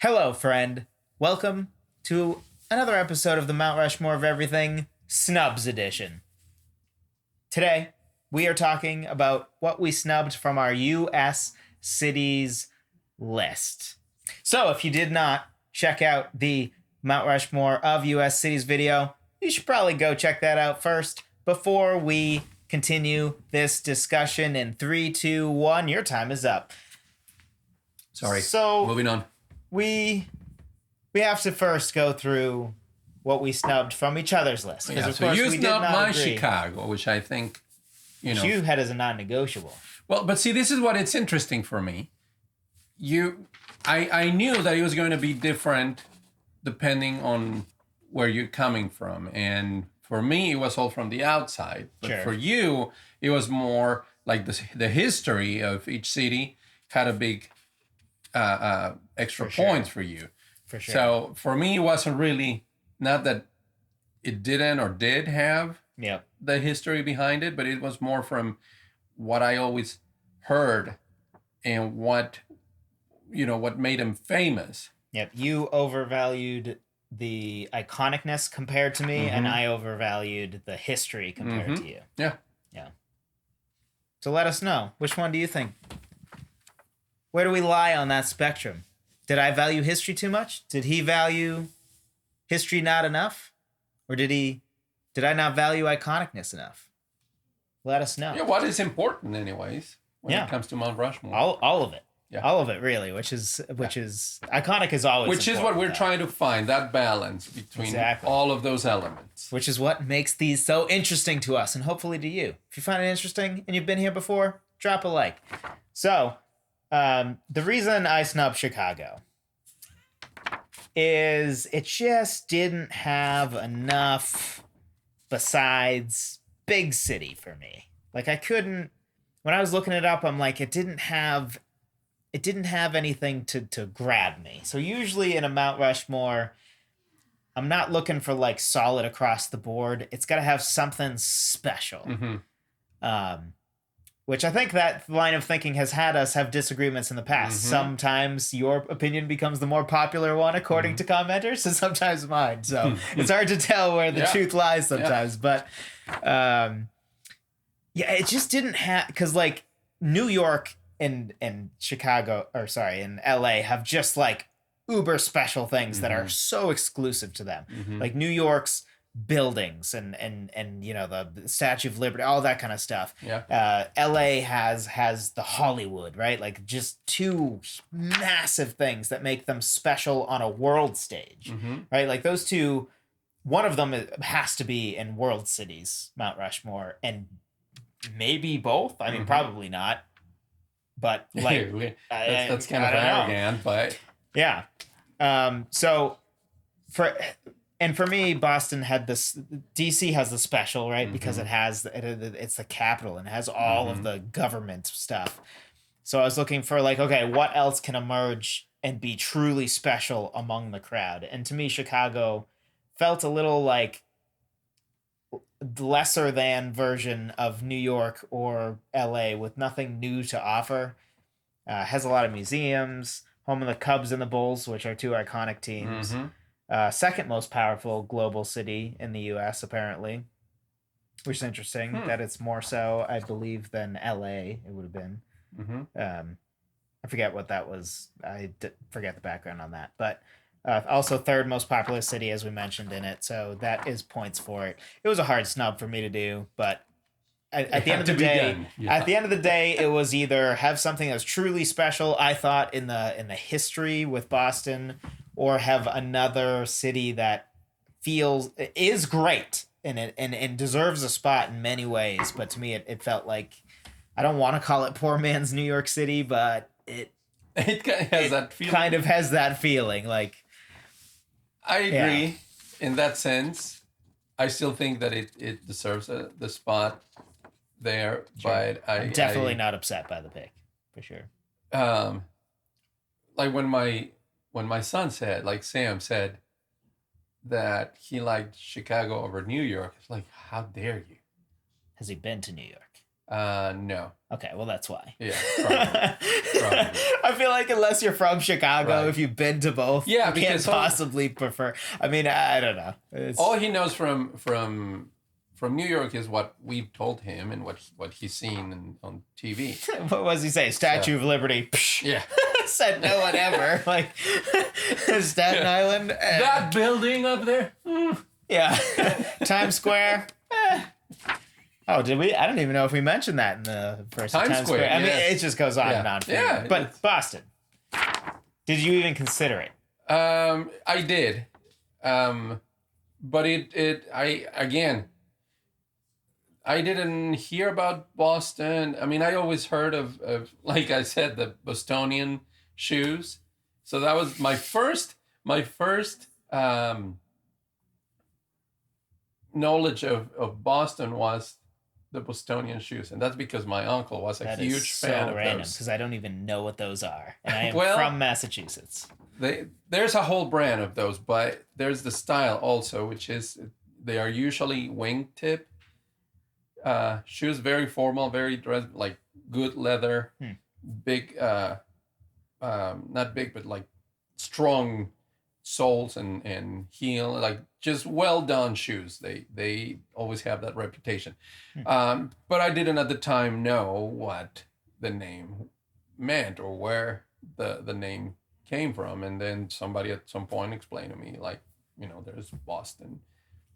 Hello, friend. Welcome to another episode of the Mount Rushmore of Everything, SNUBS edition. Today, we are talking about what we snubbed from our U.S. cities list. So, if you did not check out the Mount Rushmore of U.S. cities video, you should probably go check that out first before we continue this discussion in 3, 2, 1. Your time is up. Sorry. So, moving on. We have to first go through what we snubbed from each other's list. Yeah, Of so course, you we did snubbed not my agree. Chicago, which I think, Which you had as a non-negotiable. Well, but see, this is what it's interesting for me. I knew that it was going to be different depending on where you're coming from. And for me, it was all from the outside. But Sure. for you, it was more like the history of each city had a big extra For sure. points for you. For sure. So for me, it wasn't really, not that it didn't or did have Yep. the history behind it, but it was more from what I always heard and what made him famous. Yep. You overvalued the iconicness compared to me, and I overvalued the history compared to you. Yeah. Yeah. So let us know. Which one do you think? Where do we lie on that spectrum? Did I value history too much? Did he value history not enough? Or did I not value iconicness enough? Let us know. Yeah, what is important anyways when Yeah. it comes to Mount Rushmore? All of it. Yeah. All of it, really, which is iconic is always Which is what we're trying to find, that balance between Exactly. all of those elements. Which is what makes these so interesting to us and hopefully to you. If you find it interesting and you've been here before, drop a like. So, the reason I snubbed Chicago is it just didn't have enough besides big city for me. Like when I was looking it up, I'm like, it didn't have anything to grab me. So usually in a Mount Rushmore, I'm not looking for like solid across the board. It's got to have something special. Which I think that line of thinking has had us have disagreements in the past. Sometimes your opinion becomes the more popular one according to commenters, and sometimes mine. So it's hard to tell where the truth lies sometimes. But it just didn't have, because like New York and Chicago, and LA have just like uber special things that are so exclusive to them. Like New York's buildings and the Statue of Liberty, all that kind of stuff. LA has the Hollywood, right? Like just two massive things that make them special on a world stage, right? Like those two, one of them has to be in world cities, Mount Rushmore, and maybe both. I mean, probably not, but like that's kind of arrogant, but yeah. For me, Boston had this. DC has the special, right? Because it's the capital and it has all of the government stuff. So I was looking for like, okay, what else can emerge and be truly special among the crowd? And to me, Chicago felt a little like the lesser than version of New York or LA with nothing new to offer. Has a lot of museums, home of the Cubs and the Bulls, which are two iconic teams. Second most powerful global city in the U.S., apparently, which is interesting that it's more so, I believe, than L.A. It would have been. I forget what that was. Forget the background on that. But also third most populous city, as we mentioned in it. So that is points for it. It was a hard snub for me to do, but at the end of the day, it was either have something that's truly special, I thought, in the history with Boston, or have another city that is great and deserves a spot in many ways. But to me, it felt like, I don't want to call it poor man's New York City, but it kind of has that feeling. Like, I agree in that sense. I still think that it deserves the spot there, Sure. but I'm definitely not upset by the pick, for sure. Like when my son said, like Sam said, that he liked Chicago over New York, it's like, how dare you? Has he been to New York? No. Okay, well that's why. Yeah, probably. I feel like unless you're from Chicago, Right. if you've been to both, Yeah, you can't because possibly prefer. I mean, I don't know. all he knows from New York is what we've told him and what he's seen on TV. What was he say? Statue of Liberty. Yeah. Said no one ever. Like Staten Island. That building up there. Yeah. Times Square. Oh, did we? I don't even know if we mentioned that in the first Times Square. I mean, it just goes on and on. Yeah. But Boston. Did you even consider it? I did. But I didn't hear about Boston. I mean, I always heard of like I said, the Bostonian shoes. So that was my first knowledge of Boston was the Bostonian shoes, and that's because my uncle was a huge fan of those. Because I don't even know what those are, and I am from Massachusetts. There's a whole brand of those, but there's the style also, which is they are usually wingtip shoes, very formal, very dress, like good leather, big, not big, but like strong soles and heel, like just well done shoes. They always have that reputation. But I didn't at the time know what the name meant or where the name came from, and then somebody at some point explained to me, like, there's Boston.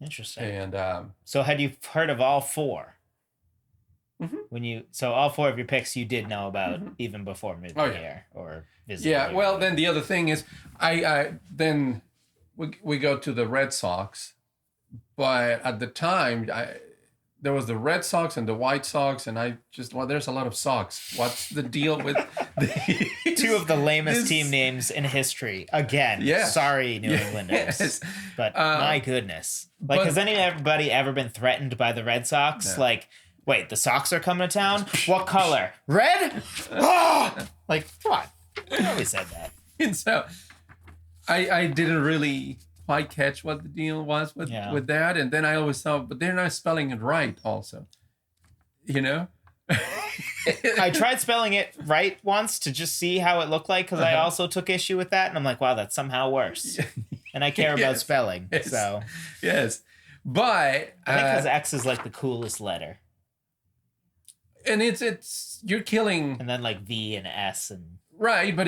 Interesting. And so had you heard of all four? Mm-hmm. So all four of your picks you did know about even before moving here or visiting. Yeah, well, then the other thing is I then we go to the Red Sox, but at the time there was the Red Sox and the White Sox, and there's a lot of Sox. What's the deal with two of the lamest team names in history? Again, sorry, New Englanders, but my goodness, has anybody ever been threatened by the Red Sox? No. Like, wait, the Sox are coming to town? What color? Red? Oh! Like, come on, I always said that. And so, I didn't really quite catch what the deal was with that, and then I always thought, but they're not spelling it right also, I tried spelling it right once to just see how it looked like, because I also took issue with that, and I'm like, wow, that's somehow worse. And I care about spelling, so but I think because X is like the coolest letter, and it's you're killing, and then like V and S and right, but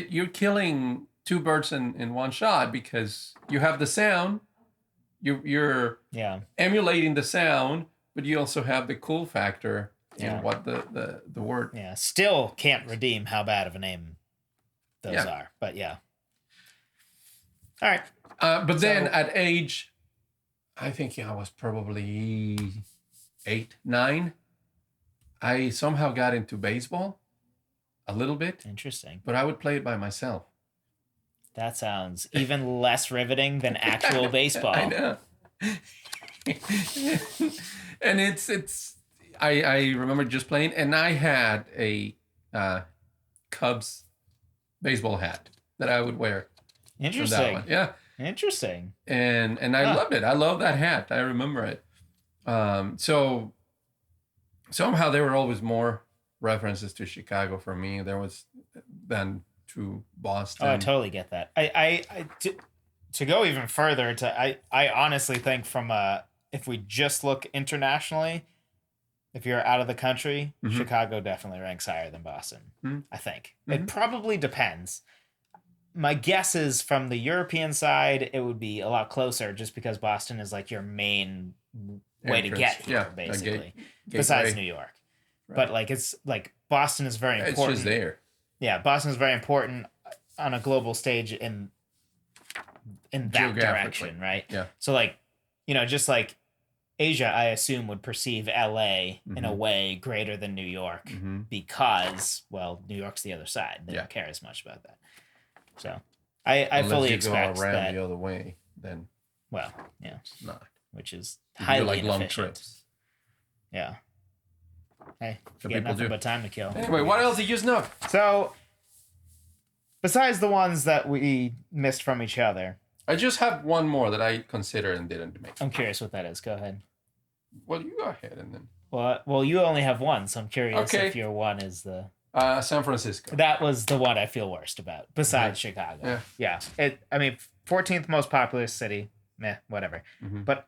you're killing two birds in one shot, because you have the sound, you're emulating the sound, but you also have the cool factor in what the word. Yeah, still can't redeem how bad of a name those are, but yeah. All right. But then at age, I think I was probably 8, 9, I somehow got into baseball a little bit. Interesting. But I would play it by myself. That sounds even less riveting than actual baseball. I know. And I remember just playing, and I had a Cubs baseball hat that I would wear. Interesting. That one. Yeah. Interesting. And I loved it. I love that hat. I remember it. So somehow there were always more references to Chicago for me than to Boston. Oh, I totally get that. To go even further, I honestly think if we just look internationally, if you're out of the country, Chicago definitely ranks higher than Boston. I think it probably depends. My guess is from the European side, it would be a lot closer, just because Boston is like your main way to get here, basically, besides New York. Right. But like it's like Boston is very important. It's just there. Yeah, Boston is very important on a global stage in that direction, right? Yeah. So like, just like Asia, I assume would perceive LA in a way greater than New York because, well, New York's the other side. They don't care as much about that. So I fully expect go around that the other way, then it's not, which is highly long inefficient. trips. Yeah. Hey, Some you got people nothing do. but time to kill. Anyway, what else did you know? So, besides the ones that we missed from each other, I just have one more that I considered and didn't make. I'm curious what that is. Go ahead. Well, you go ahead and then. Well, you only have one, so I'm curious Okay. if your one is the. San Francisco. That was the one I feel worst about, besides Chicago. Yeah. 14th most populous city. Meh, whatever. Mhm. But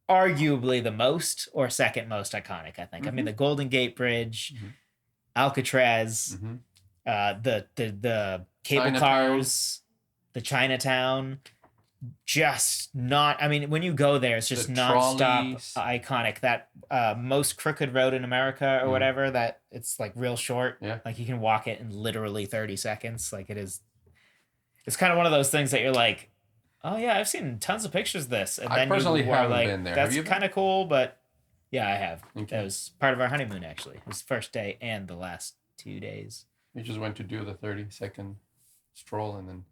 arguably the most or second most iconic, I think. I mean, the Golden Gate Bridge, Alcatraz, the cable Chinatown. cars, the Chinatown. Just not. I mean, when you go there, it's just The nonstop trolleys. iconic. That most crooked road in America or whatever. That it's like real short. Yeah. Like you can walk it in literally 30 seconds. Like it is. It's kind of one of those things that you're like, oh yeah, I've seen tons of pictures of this, and I then personally you are haven't like, been there. that's Have you been? kind of cool, but yeah, I have. Okay. That was part of our honeymoon actually. It was the first day and the last 2 days. We just went to do the 30-second stroll and then.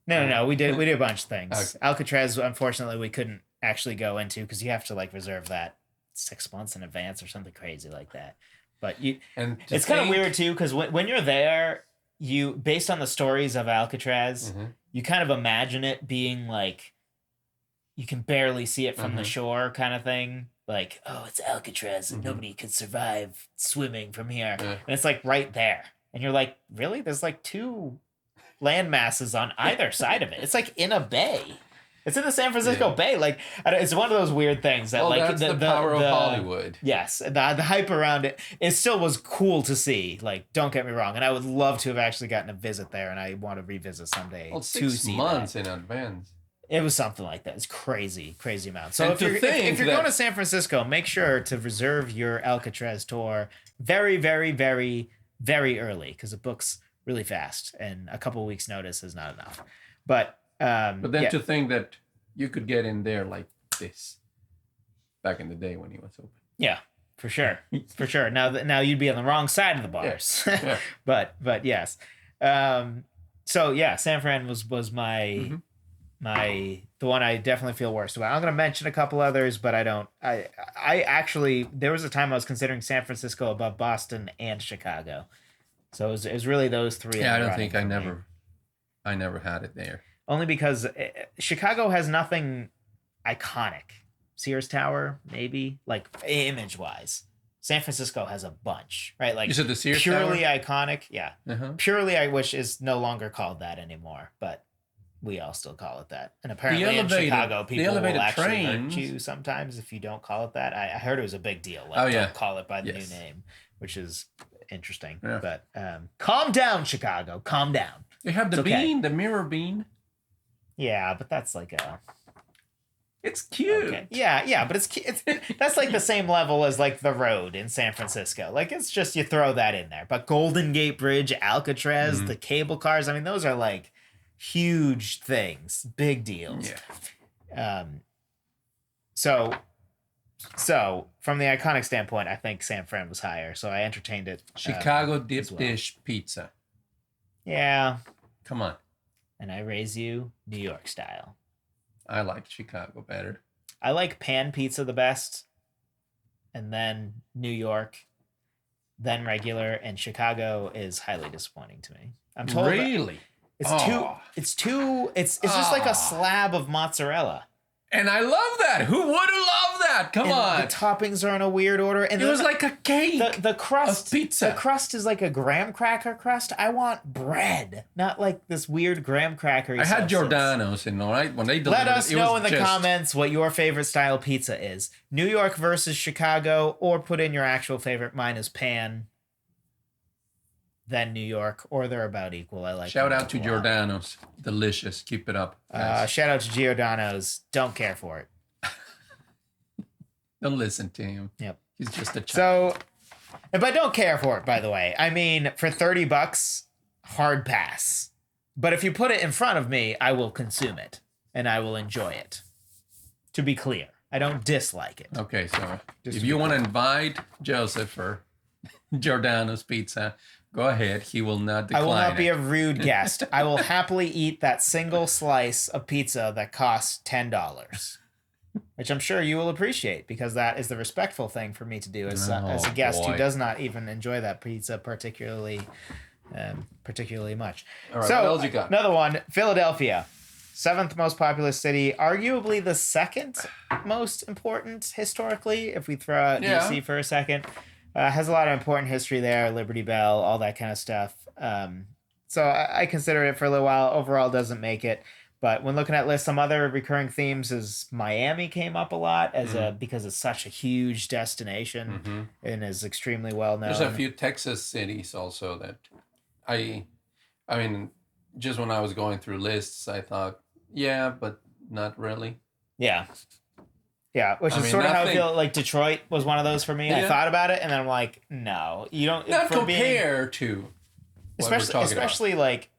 No. We did a bunch of things. Okay. Alcatraz, unfortunately, we couldn't actually go into because you have to like reserve that 6 months in advance or something crazy like that. But it's kind of weird too because when you're there, you based on the stories of Alcatraz, you kind of imagine it being like you can barely see it from the shore kind of thing. Like, oh, it's Alcatraz and nobody could survive swimming from here. Yeah. And it's like right there. And you're like, really? There's like 2 land masses on either side of it. It's like in a bay. It's in the San Francisco Bay. Like it's one of those weird things that like that's the power of Hollywood. Yes, the hype around it. It still was cool to see. Like, don't get me wrong, and I would love to have actually gotten a visit there, and I want to revisit someday. Well, to 6 see months that. in advance. It was something like that. It's crazy amount. So And if to you're think going that- to San Francisco, make sure to reserve your Alcatraz tour very, very, very, very early because it books really fast, and a couple of weeks notice is not enough. But then to think that you could get in there like this back in the day when he was open. Yeah, for sure. Now you'd be on the wrong side of the bars. Yeah. but yes. So yeah, San Fran was my the one I definitely feel worst about. I'm going to mention a couple others, but I don't. I actually there was a time I was considering San Francisco above Boston and Chicago. So it was really those 3. Yeah, I don't think I never had it there. Only because Chicago has nothing iconic. Sears Tower, maybe, like image-wise. San Francisco has a bunch, right? Like You said the Sears purely Tower? iconic, yeah. Purely, I wish is no longer called that anymore, but we all still call it that. And apparently in Chicago, people will actually hurt you sometimes if you don't call it that. I heard it was a big deal. Like, don't call it by the new name, which is interesting. Yeah. But calm down, Chicago. Calm down. They have the bean, the mirror bean. Yeah, but that's like a... It's cute. Okay. Yeah, but it's that's like the same level as like the road in San Francisco. Like it's just you throw that in there. But Golden Gate Bridge, Alcatraz, the cable cars, I mean those are like huge things, big deals. Yeah. So from the iconic standpoint, I think San Fran was higher. So I entertained it. Chicago dip as well. dish pizza. Yeah. Come on. And I raise you New York style. I like Chicago better. I like pan pizza the best, and then New York, then regular, and Chicago is highly disappointing to me. I'm told Really? it's just like a slab of mozzarella. And I love that. Who wouldn't love that? Come on. The toppings are in a weird order, and It was like a cake. the crust of pizza. The crust is like a graham cracker crust. I want bread, not like this weird graham cracker. I had Giordano's in, all right? When they delivered Let us it know was in the just- comments what your favorite style pizza is. New York versus Chicago, or put in your actual favorite. Mine is pan, then New York, or they're about equal. I like. Shout them out to a lot. Giordano's. Delicious. Keep it up. guys. Shout out to Giordano's. Don't care for it. Don't listen to him. Yep. He's just a child. So, but don't care for it, by the way. I mean, for $30, hard pass. But if you put it in front of me, I will consume it and I will enjoy it. To be clear, I don't dislike it. Okay, so Just if to you be want to invite Joseph for Giordano's pizza, go ahead. He will not decline I will not be it. a rude guest. I will happily eat that single slice of pizza that costs $10, which I'm sure you will appreciate because that is the respectful thing for me to do as a guest who boy. does not even enjoy that pizza particularly much. All right, So what else you got? another one, Philadelphia. 7th most populous city, arguably the second most important historically, if we throw out DC for a second. Has a lot of important history there, Liberty Bell, all that kind of stuff. So I considered it for a little while. Overall, doesn't make it. But when looking at lists, some other recurring themes is Miami came up a lot because it's such a huge destination and is extremely well known. There's a few Texas cities also that I mean, just when I was going through lists, I thought, yeah, but not really. Yeah. Yeah, which is sort of how I feel like Detroit was one of those for me. Yeah. I thought about it and then I'm like, no, you don't. Not compare to what especially like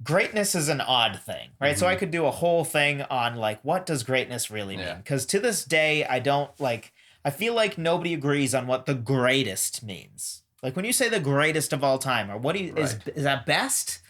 greatness is an odd thing, right? So I could do a whole thing on like, what does greatness really mean? Because to this day, I feel like nobody agrees on what the greatest means. Like when you say the greatest of all time, or what do you, is that best?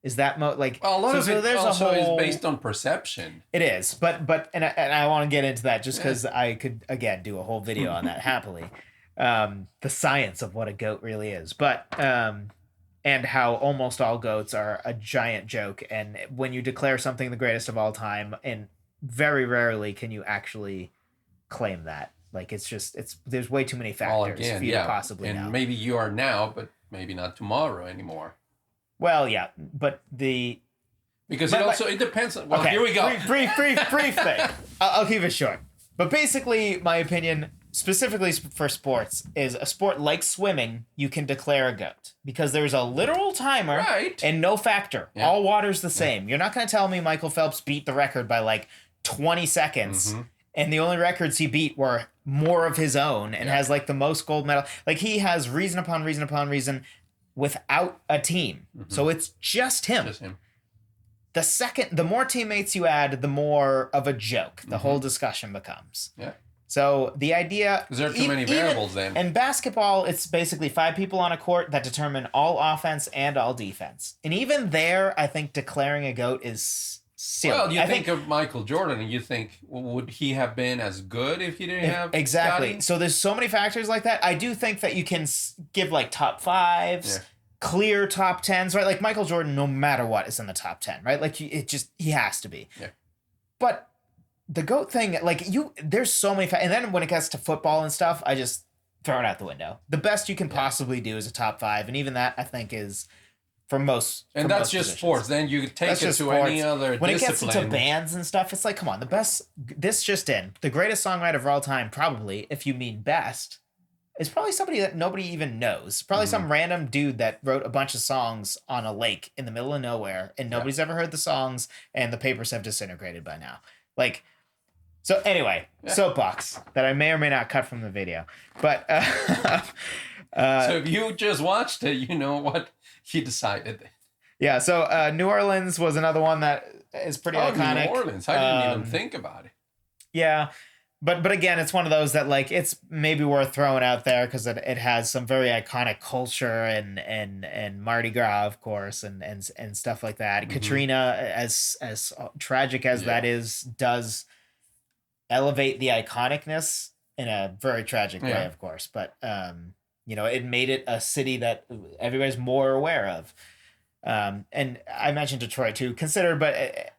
Is that like well, a lot of it also is based on perception. It is, but I want to get into that just because I could again do a whole video on that happily, the science of what a goat really is, but and how almost all goats are a giant joke, and when you declare something the greatest of all time, and very rarely can you actually claim that. Like there's way too many factors for you to possibly know. And maybe you are now, but maybe not tomorrow anymore. Well, yeah, but because it depends on. Well, okay, here we go. Brief thing. I'll keep it short. But basically, my opinion, specifically for sports, is a sport like swimming, you can declare a goat because there's a literal timer and no factor. Yeah. All water's the same. You're not going to tell me Michael Phelps beat the record by like 20 seconds, and the only records he beat were more of his own and has like the most gold medal. Like he has reason upon reason upon reason. Without a team. So it's just him. The more teammates you add, the more of a joke the whole discussion becomes. Yeah. So the idea... Because there are too many variables then. In basketball, it's basically 5 people on a court that determine all offense and all defense. And even there, I think declaring a GOAT is silly. Well, you think of Michael Jordan and you think, would he have been as good if he didn't have exactly Scotty? So there's so many factors like that. I do think that you can give like top 5s, clear top 10s, right? Like Michael Jordan, no matter what, is in the top 10, right? Like he has to be. Yeah. But the GOAT thing, like there's so many and then when it gets to football and stuff, I just throw it out the window. The best you can possibly do is a top 5, and even that I think is for most. And that's just positions. Sports. Then you take it to sports. Any other when discipline. It gets into bands and stuff, it's like, come on, the greatest songwriter of all time, probably, if you mean best, is probably somebody that nobody even knows. Probably some random dude that wrote a bunch of songs on a lake in the middle of nowhere, and nobody's ever heard the songs, and the papers have disintegrated by now. Like, so anyway, soapbox that I may or may not cut from the video, but so if you just watched it, you know what he decided. Yeah, so New Orleans was another one that is pretty iconic. New Orleans, I didn't even think about it. Yeah, but again, it's one of those that like it's maybe worth throwing out there because it has some very iconic culture and Mardi Gras, of course, and stuff like that. Katrina, as tragic as that is, does elevate the iconicness in a very tragic way, of course. But it made it a city that everybody's more aware of. And I mentioned Detroit too, considered, but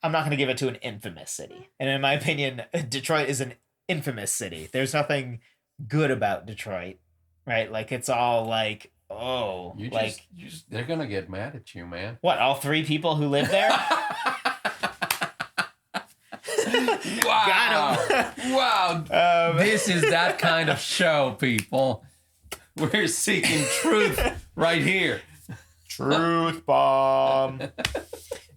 I'm not going to give it to an infamous city. And in my opinion, Detroit is an infamous city. There's nothing good about Detroit, right? Like it's all like, they're going to get mad at you, man. What, all 3 people who live there? Wow. Got him. Wow. This is that kind of show, people. We're seeking truth right here. Truth bomb.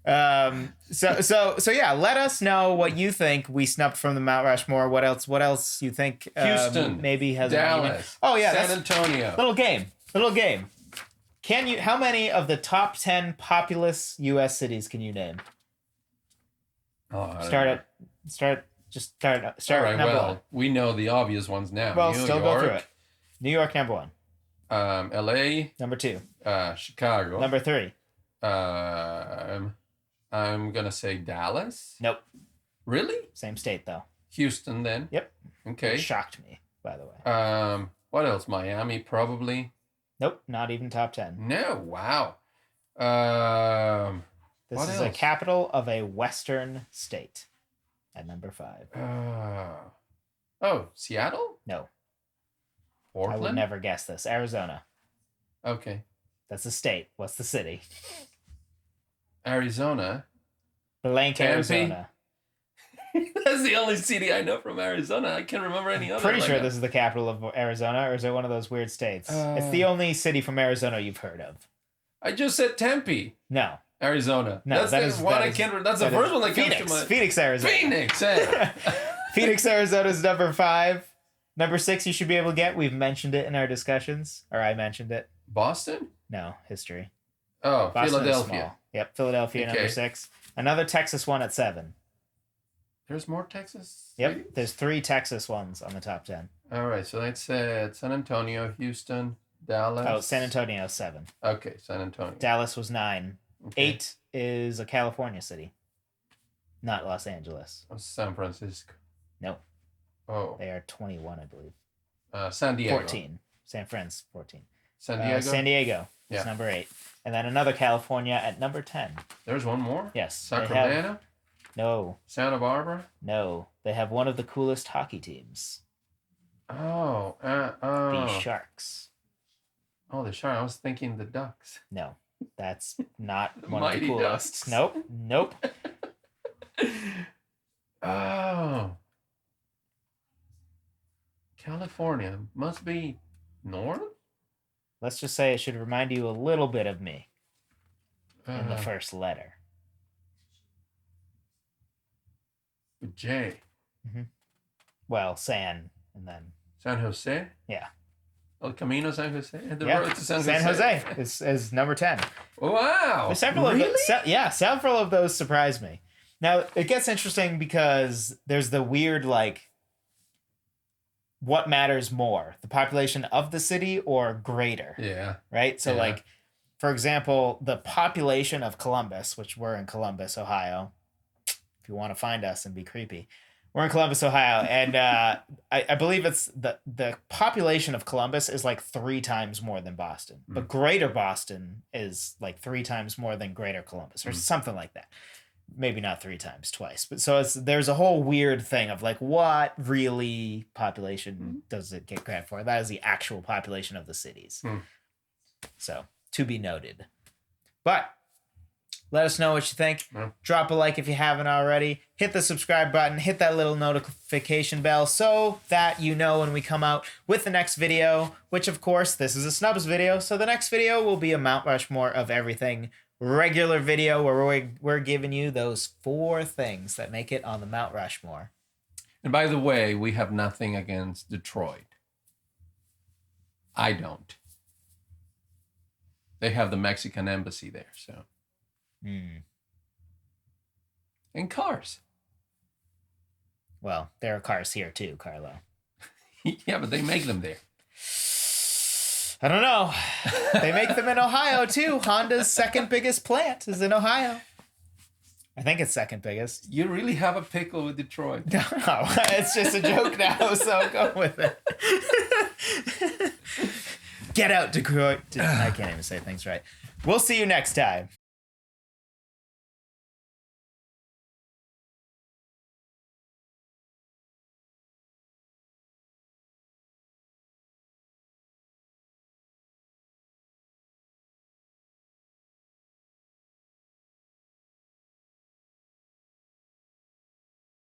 So yeah, let us know what you think we snubbed from the Mount Rushmore. What else you think Houston maybe has Dallas. Oh yeah, San Antonio. Little game. How many of the top 10 populous US cities can you name? Start All right, number 1. We know the obvious ones now. Well, New still York, go through it. New York, number 1. LA. Number 2. Chicago. Number 3. I'm gonna say Dallas. Nope. Really? Same state though. Houston then. Yep. Okay. It shocked me, by the way. What else? Miami probably. Nope, not even top 10. No. Wow. This What is a else? capital of a Western state. At number 5. Oh, Seattle? No, Portland? I would never guess this. Arizona. Okay. That's a state. What's the city? Arizona. Blank, Tempe? Arizona. That's the only city I know from Arizona. I can't remember any other. Pretty like sure that. this is the capital of Arizona, or is it one of those weird states? It's the only city from Arizona you've heard of. I just said Tempe, No. Arizona. No, that's the one I can't. That's the first one that comes to mind. Phoenix, Arizona. Phoenix, eh? Phoenix, Arizona is number 5. Number 6, you should be able to get. We've mentioned it in our discussions, or I mentioned it. Boston? No, history. Oh, Boston is Philadelphia. small. Yep, Philadelphia, Okay. number 6. Another Texas one at 7. There's more Texas? Yep, cities? there's 3 Texas ones on the top 10. All right, so that's San Antonio, Houston, Dallas. Oh, San Antonio, 7. Okay, San Antonio. Dallas was 9. Okay. 8 is a California city, not Los Angeles. Oh, San Francisco. No, Oh, they are 21, I believe. San Diego. 14. San Fran's 14. San Diego. San Diego is Yeah. number 8. And then another California at number 10. There's one more. Yes. they have- Sacramento. No, Santa Barbara. no. They have one of the coolest hockey teams, Oh, the Sharks. Oh, the Shark. I was thinking the Ducks. No, that's not The one of the Mighty coolest. Ducks. Nope. Oh, California must be north. Let's just say it should remind you a little bit of me in the Uh, first letter. J. Well, San, and then San Jose. yeah. El Camino San Jose. The Yeah, road to San San Jose. Jose is number 10. Wow. There's several really? of those, several of those surprised me. Now it gets interesting because there's the weird like, what matters more, the population of the city or greater, Yeah. right? So Yeah. like, for example, the population of Columbus, which we're in Columbus, Ohio. If you want to find us and be creepy, we're in Columbus, Ohio, and I believe it's the population of Columbus is like 3 times more than Boston, but Greater Boston is like 3 times more than Greater Columbus, or something like that. Maybe not 3 times, twice, but so there's a whole weird thing of like, what really population does it get credit for? That is the actual population of the cities. So to be noted, but. Let us know what you think. Yeah. Drop a like if you haven't already. Hit the subscribe button. Hit that little notification bell so that you know when we come out with the next video, which of course, this is a Snubs video. So the next video will be a Mount Rushmore of everything regular video where we're giving you those 4 things that make it on the Mount Rushmore. And by the way, we have nothing against Detroit. I don't. They have the Mexican embassy there, so. And cars. Well, there are cars here too, Carlo. Yeah, but they make them there. I don't know. They make them in Ohio too. Honda's second biggest plant is in Ohio. I think it's second biggest. You really have a pickle with Detroit. No, it's just a joke now, so go with it. Get out, Detroit. I can't even say things right. We'll see you next time.